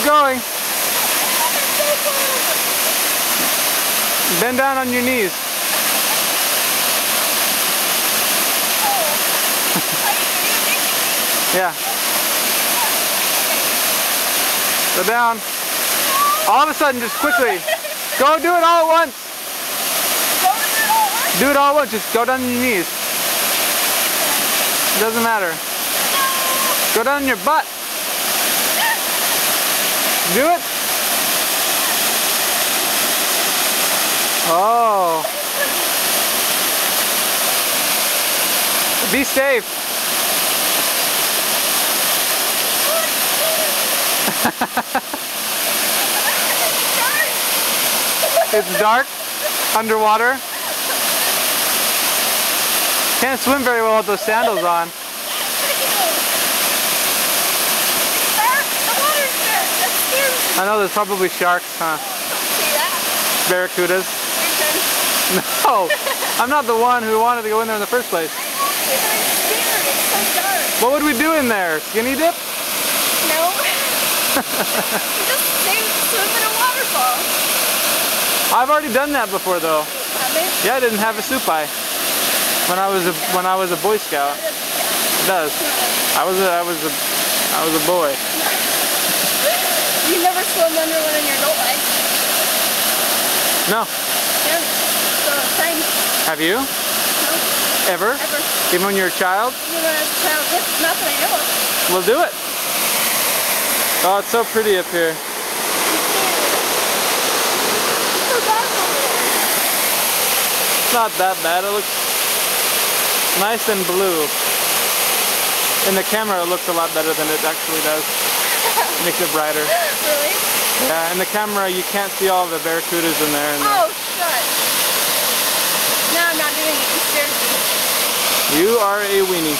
Keep going. Bend down on your knees. Yeah. Go down. All of a sudden, just quickly. Go do it all at once. Do it all at once. Just go down on your knees. It doesn't matter. Go down on your butt. Do it. Oh. Be safe. It's dark underwater. Can't swim very well with those sandals on. I know there's probably sharks, huh? Barracudas. No, I'm not the one who wanted to go in there in the first place. What would we do in there? Skinny dip? No. Just swim in a waterfall. I've already done that before, though. Yeah, I didn't have a supai when I was a Boy Scout. It does. I was a boy. You never swum under one in your adult life? No. Yeah. So same. Have you? No. Ever? Ever. Even when you're a child? Even as a child, it's not that I know of. We'll do it. Oh, it's so pretty up here. It's not that bad. It looks nice and blue. In the camera, it looks a lot better than it actually does. Makes it brighter. Really? Yeah, in the camera, you can't see all the barracudas in there. Oh, shut. No, I'm not doing it. You scared me. You are a weenie.